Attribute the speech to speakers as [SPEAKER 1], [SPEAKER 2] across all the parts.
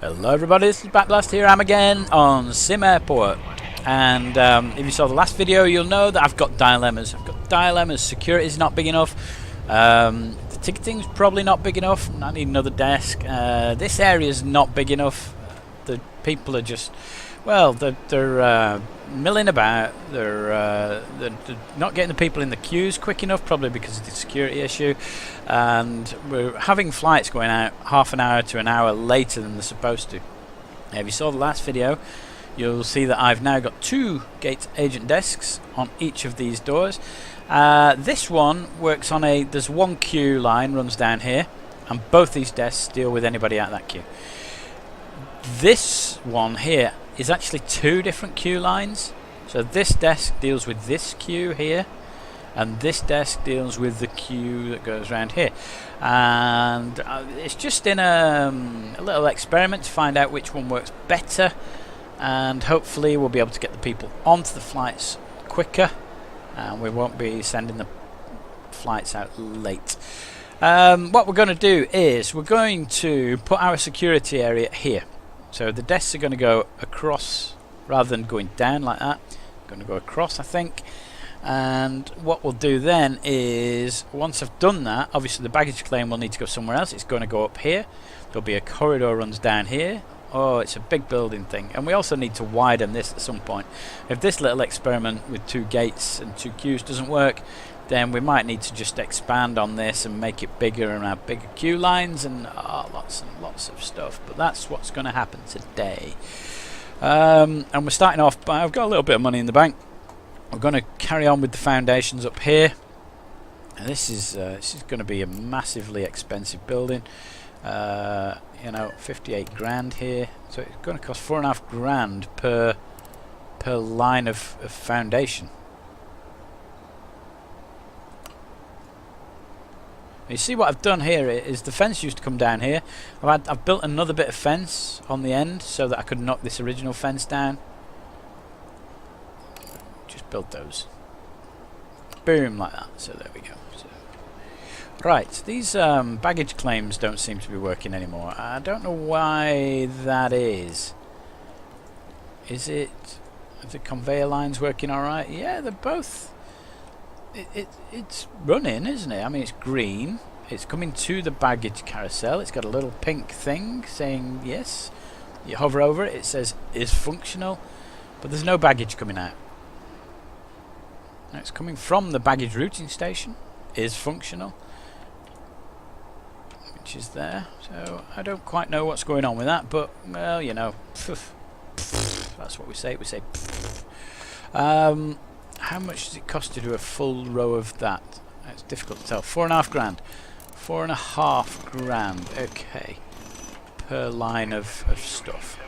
[SPEAKER 1] Hello everybody, this is Backblast here. I'm again on Sim Airport, and if you saw the last video you'll know that I've got dilemmas. Security is not big enough, the ticketing's probably not big enough, I need another desk, this area is not big enough, the people are just, well, they're milling about, they're not getting the people in the queues quick enough, probably because of the security issue, and we're having flights going out half an hour to an hour later than they're supposed to. Now, if you saw the last video, you'll see that I've now got 2 gate agent desks on each of these doors. This one works on there's one queue line runs down here, and both these desks deal with anybody out of that queue. This one here is actually 2 different queue lines. So this desk deals with this queue here, and this desk deals with the queue that goes around here. And it's just in a little experiment to find out which one works better, and hopefully we'll be able to get the people onto the flights quicker, and we won't be sending the flights out late. What we're going to do is we're going to put our security area here. So the desks are going to go across rather than going down like that. Going to go across, I think. And what we'll do then is, once I've done that, obviously the baggage claim will need to go somewhere else. It's going to go up here. There'll be a corridor runs down here. Oh, it's a big building thing. And we also need to widen this at some point. If this little experiment with 2 gates and 2 queues doesn't work, then we might need to just expand on this and make it bigger and have bigger queue lines and lots and lots of stuff. But that's what's going to happen today. And we're starting off by, I've got a little bit of money in the bank. We're going to carry on with the foundations up here. And this is going to be a massively expensive building. You know, 58 grand here. So it's going to cost 4.5 grand per line of foundation. You see what I've done here is the fence used to come down here. I've built another bit of fence on the end so that I could knock this original fence down. Just build those. Boom, like that. So there we go. So, right, these baggage claims don't seem to be working anymore. I don't know why that is. Are the conveyor lines working alright? Yeah, they're both. It's running, isn't it? I mean, it's green. It's coming to the baggage carousel. It's got a little pink thing saying yes. You hover over it, it says is functional, but there's no baggage coming out. Now, it's coming from the baggage routing station. Is functional, which is there. So I don't quite know what's going on with that, but well, you know, that's what we say. We say. How much does it cost to do a full row of that? It's difficult to tell. 4.5 grand. 4.5 grand. Okay. Per line of stuff.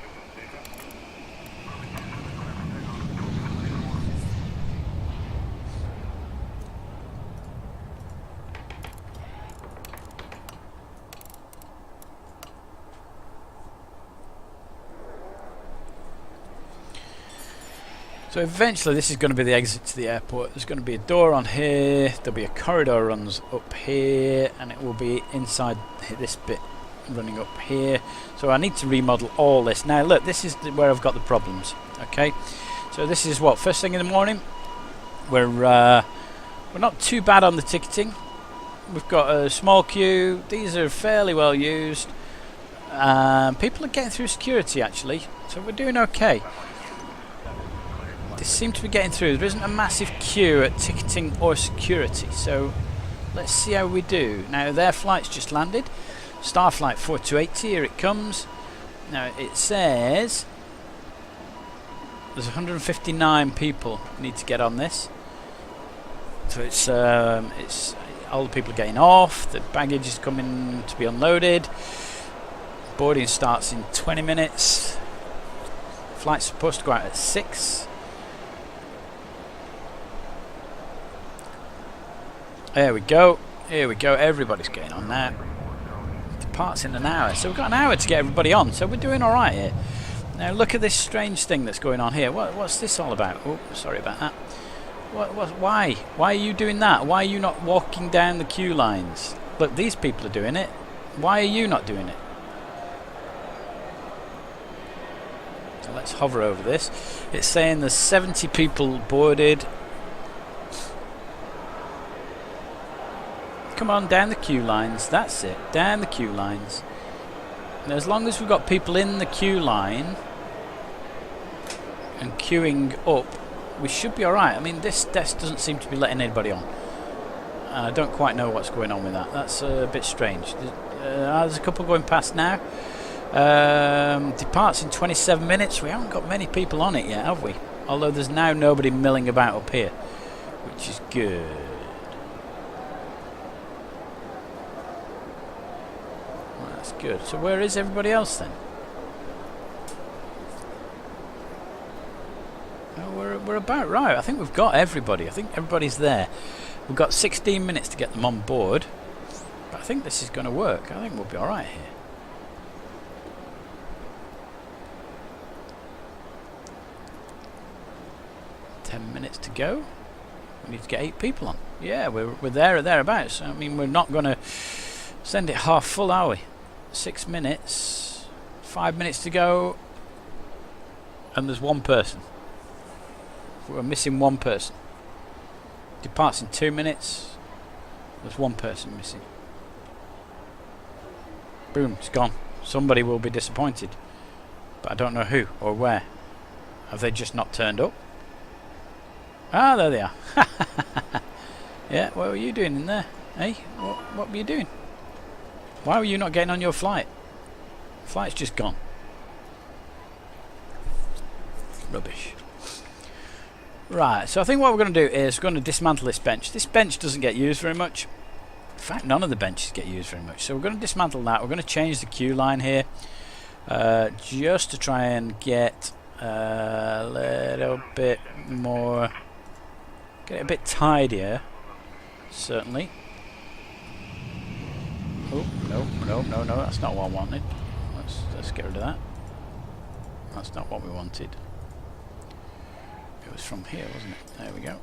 [SPEAKER 1] So eventually this is going to be the exit to the airport. There's going to be a door on here, there'll be a corridor runs up here, and it will be inside this bit running up here. So I need to remodel all this. Now look, this is where I've got the problems. Okay, so this is what, first thing in the morning. We're not too bad on the ticketing. We've got a small queue. These are fairly well used. People are getting through security actually, so we're doing okay. They seem to be getting through. There isn't a massive queue at ticketing or security, so let's see how we do. Now their flight's just landed. Starflight 4280, here it comes. Now it says there's 159 people need to get on this. So it's all the people are getting off. The baggage is coming to be unloaded. Boarding starts in 20 minutes. Flight's supposed to go out at 6. There we go. Here we go. Everybody's getting on now. Departs in an hour. So we've got an hour to get everybody on. So we're doing alright here. Now look at this strange thing that's going on here. What's this all about? Oh, sorry about that. Why? Why are you doing that? Why are you not walking down the queue lines? Look, these people are doing it. Why are you not doing it? So let's hover over this. It's saying there's 70 people boarded. Come on, down the queue lines. That's it. Down the queue lines. And as long as we've got people in the queue line and queuing up, we should be alright. I mean, this desk doesn't seem to be letting anybody on. I don't quite know what's going on with that. That's a bit strange. There's a couple going past now. Departs in 27 minutes. We haven't got many people on it yet, have we? Although there's now nobody milling about up here, which is good. Well, that's good. So where is everybody else then? Oh, we're about right. I think we've got everybody. I think everybody's there. We've got 16 minutes to get them on board. But I think this is going to work. I think we'll be alright here. Minutes to go. We need to get 8 people on. Yeah, we're there or thereabouts. I mean, we're not going to send it half full, are we? 6 minutes, 5 minutes to go, and there's one person. We're missing one person. Departs in 2 minutes. There's one person missing. Boom, it's gone. Somebody will be disappointed, but I don't know who or where. Have they just not turned up? Ah, there they are. Yeah, what were you doing in there? Hey, what were you doing? Why were you not getting on your flight? Flight's just gone. Rubbish. Right, so I think what we're going to do is we're going to dismantle this bench. This bench doesn't get used very much. In fact, none of the benches get used very much. So we're going to dismantle that. We're going to change the queue line here. Just to try and get a little bit more... Get it a bit tidier, certainly. Oh, no, that's not what I wanted. Let's get rid of that. That's not what we wanted. It was from here, wasn't it? There we go.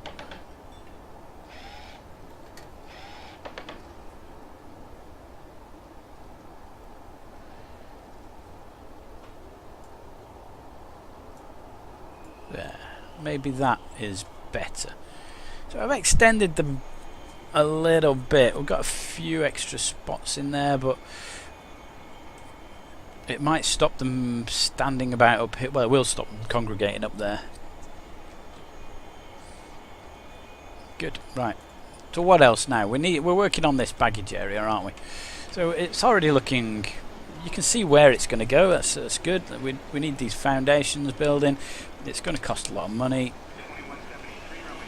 [SPEAKER 1] There. Maybe that is better. So I've extended them a little bit. We've got a few extra spots in there, but it might stop them standing about up here. Well, it will stop them congregating up there. Good. Right. So what else now? We're working on this baggage area, aren't we? So it's already looking. You can see where it's going to go. That's good. We need these foundations building. It's going to cost a lot of money.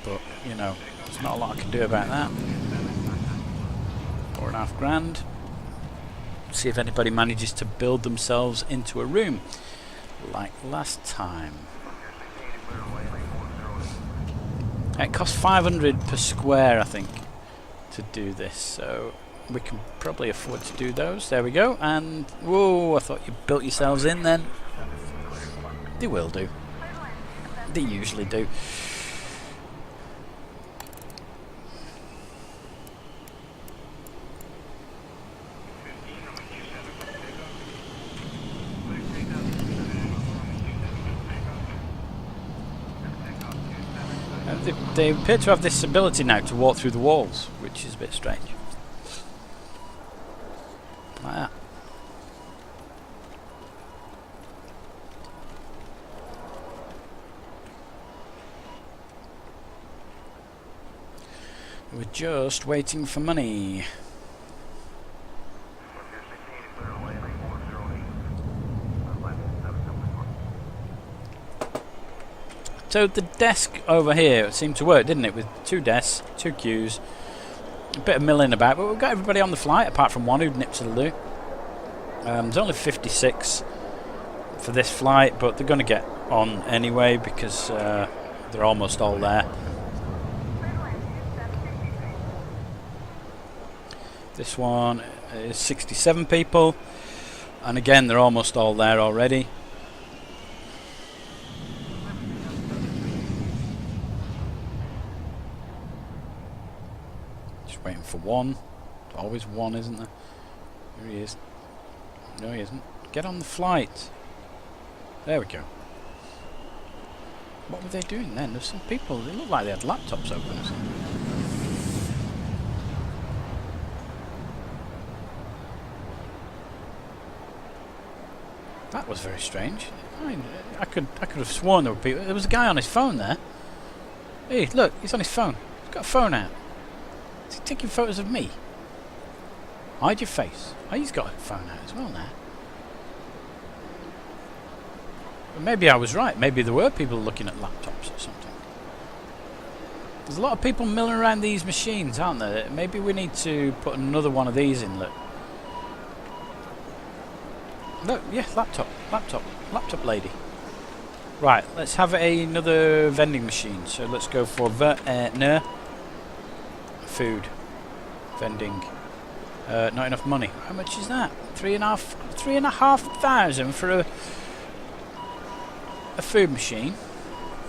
[SPEAKER 1] But, you know, there's not a lot I can do about that. $4.5 grand. See if anybody manages to build themselves into a room like last time. It costs 500 per square, I think, to do this, so we can probably afford to do those. There we go. And whoa, I thought you built yourselves in then. They will do. They usually do. They appear to have this ability now to walk through the walls, which is a bit strange. Like that. We're just waiting for money. So the desk over here seemed to work, didn't it? With 2 desks, 2 queues, a bit of milling about, but we've got everybody on the flight apart from one who'd nipped to the loo. There's only 56 for this flight, but they're going to get on anyway because they're almost all there. This one is 67 people, and again they're almost all there already. Waiting for one. There's always one, isn't there? Here he is. No, he isn't. Get on the flight. There we go. What were they doing then? There's some people, they looked like they had laptops open or something. That was very strange. I mean, I could have sworn there were people. There was a guy on his phone there. Hey, look, he's on his phone. He's got a phone out. Is he taking photos of me? Hide your face. Oh, he's got a phone out as well now. But maybe I was right. Maybe there were people looking at laptops or something. There's a lot of people milling around these machines, aren't there? Maybe we need to put another one of these in. Look. Look, yeah, laptop lady. Right, let's have another vending machine. So let's go for food vending. Not enough money. How much is that? 3,500 for a food machine.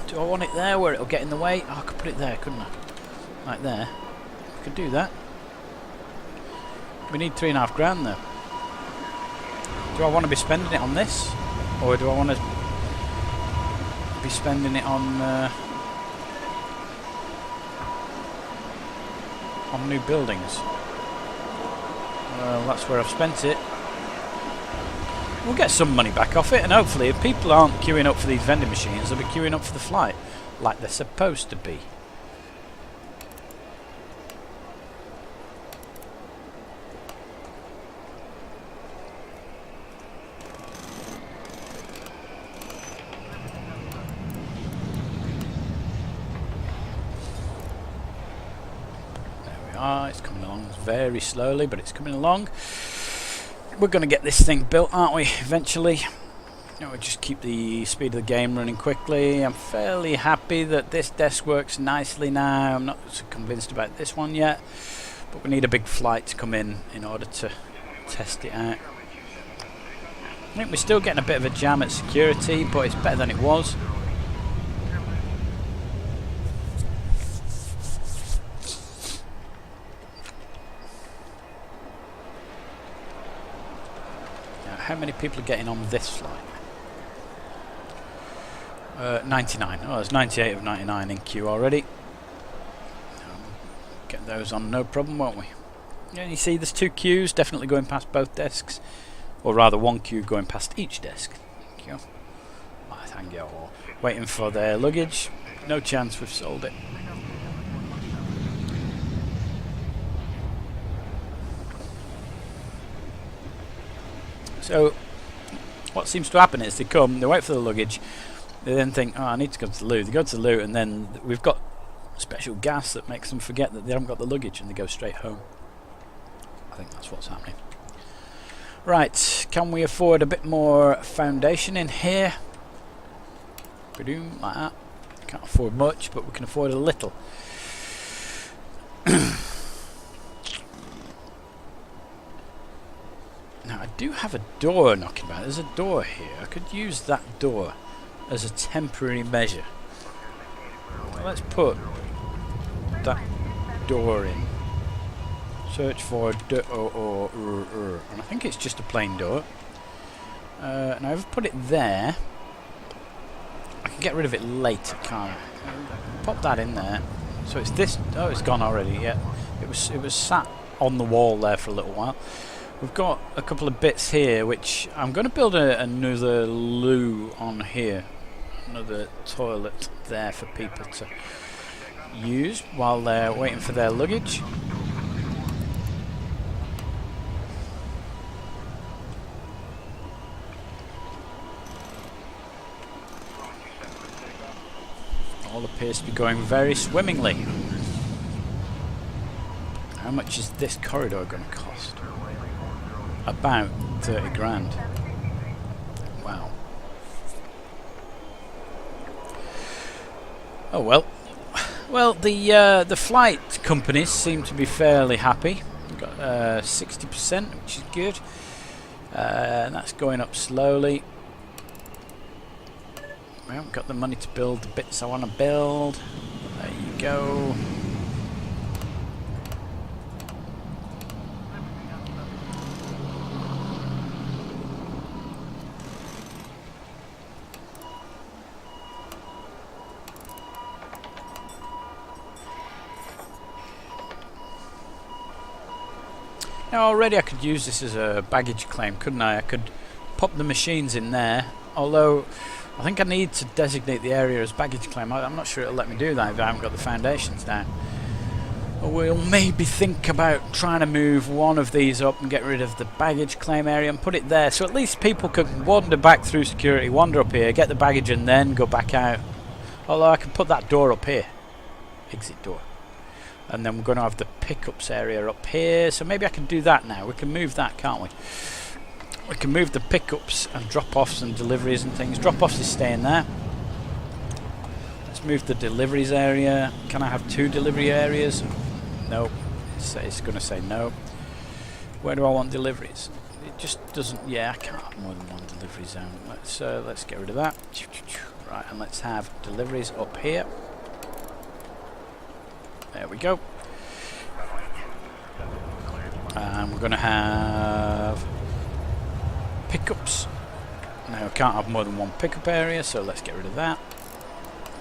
[SPEAKER 1] Do I want it there where it'll get in the way? Oh, I could put it there, couldn't I? Like there. I could do that. We need 3.5 grand though. Do I want to be spending it on this, or do I want to be spending it on new buildings? Well, that's where I've spent it. We'll get some money back off it, and hopefully if people aren't queuing up for these vending machines, they'll be queuing up for the flight, like they're supposed to be. It's coming along very slowly, but it's coming along. We're going to get this thing built, aren't we, eventually? We'll just keep the speed of the game running quickly. I'm fairly happy that this desk works nicely now. I'm not so convinced about this one yet, but we need a big flight to come in order to test it out. I think we're still getting a bit of a jam at security, but it's better than it was. How many people are getting on this flight? 99. Oh, there's 98 of 99 in queue already. Get those on no problem, won't we? Yeah, you see there's 2 queues definitely going past both desks. Or rather 1 queue going past each desk. Thank you. Thank you all. Waiting for their luggage. No chance, we've sold it. So, what seems to happen is they come, they wait for the luggage, they then think, oh, I need to go to the loo. They go to the loo, and then we've got special gas that makes them forget that they haven't got the luggage, and they go straight home. I think that's what's happening. Right, can we afford a bit more foundation in here? Like that. Can't afford much, but we can afford a little. Now, I do have a door knocking about. There's a door here. I could use that door as a temporary measure. Well, let's put that door in. Search for door, and I think it's just a plain door. Now, if I put it there, I can get rid of it later, can't I? Pop that in there. So it's this. Oh, it's gone already. Yeah, it was sat on the wall there for a little while. We've got a couple of bits here, which I'm going to build another loo on here, another toilet there for people to use while they're waiting for their luggage. All appears to be going very swimmingly. How much is this corridor going to cost? About 30 grand. Wow. Oh well. Well, the flight companies seem to be fairly happy. We've got 60%, which is good. And that's going up slowly. We haven't got the money to build the bits I want to build. There you go. Now already I could use this as a baggage claim, couldn't I? I could pop the machines in there, although I think I need to designate the area as baggage claim. I'm not sure it'll let me do that if I haven't got the foundations down. We'll maybe think about trying to move one of these up and get rid of the baggage claim area and put it there, so at least people can wander back through security, wander up here, get the baggage and then go back out. Although I can put that door up here, exit door, and then we're going to have the pickups area up here, so maybe I can do that now. We can move that, can't we? We can move the pickups and drop-offs and deliveries and things. Drop-offs is staying there. Let's move the deliveries area. Can I have 2 delivery areas? No, it's going to say no. Where do I want deliveries? It just doesn't. Yeah, I can't have more than 1 delivery zone. Let's get rid of that. Right, and let's have deliveries up here. There we go. And we're going to have pickups. Now I can't have more than 1 pickup area, so let's get rid of that.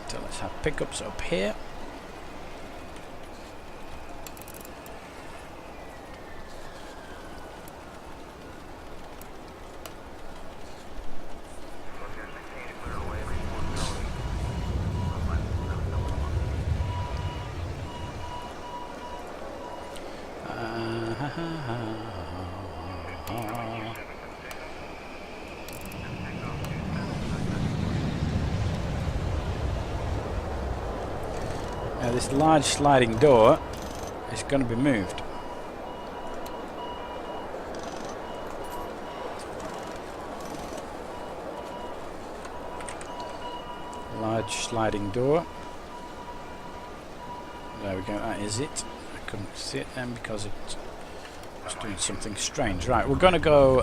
[SPEAKER 1] So let's have pickups up here. Now this large sliding door is going to be moved. Large sliding door. There we go, that is it. I couldn't see it then because it was doing something strange. Right, we're going to go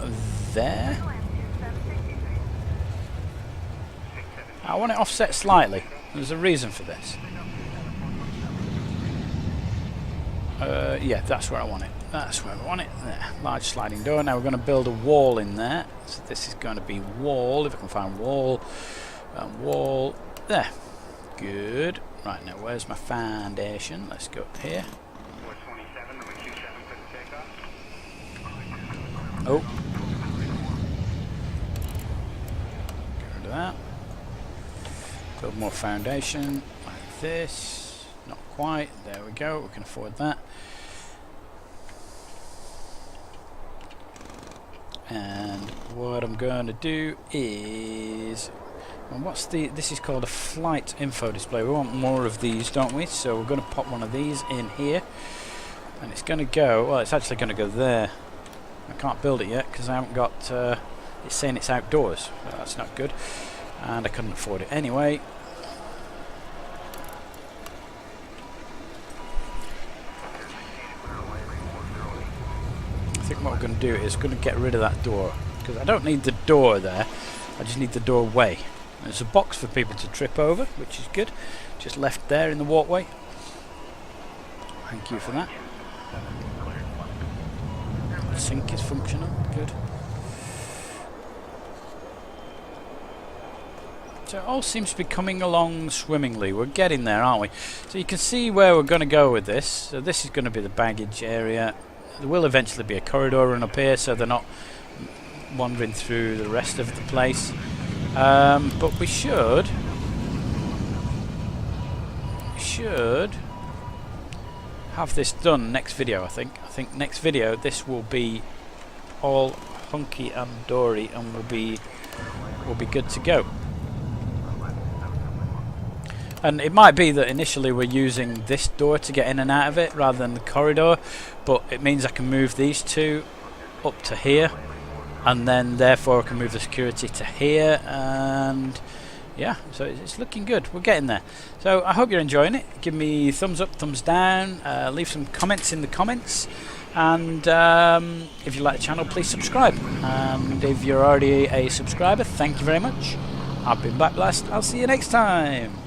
[SPEAKER 1] there. I want it offset slightly. There's a reason for this. Yeah, that's where I want it. That's where I want it. There. Large sliding door. Now we're going to build a wall in there. So this is going to be wall. If I can find wall. Wall. There. Good. Right, now where's my foundation? Let's go up here. Oh. Get rid of that. Build more foundation like this. Not quite. There we go. We can afford that. And what I'm going to do is, well, what's the? This is called a flight info display. We want more of these, don't we? So we're going to pop one of these in here, and it's going to go. Well, it's actually going to go there. I can't build it yet because I haven't got. It's saying it's outdoors. Well, that's not good, and I couldn't afford it anyway. I think what we're going to do is going to get rid of that door because I don't need the door there. I just need the doorway. There's a box for people to trip over, which is good. Just left there in the walkway. Thank you for that. Sink is functional. Good. So it all seems to be coming along swimmingly. We're getting there, aren't we? So you can see where we're going to go with this. So this is going to be the baggage area. There will eventually be a corridor run up here, so they're not wandering through the rest of the place. But we should have this done next video. I think next video this will be all hunky and dory, and we'll be good to go. And it might be that initially we're using this door to get in and out of it rather than the corridor, but it means I can move these two up to here, and then therefore I can move the security to here, and yeah, so it's looking good. We're getting there. So I hope you're enjoying it. Give me thumbs up, thumbs down, leave some comments in the comments, and if you like the channel, please subscribe. And if you're already a subscriber, thank you very much. I've been Black Blast. I'll see you next time.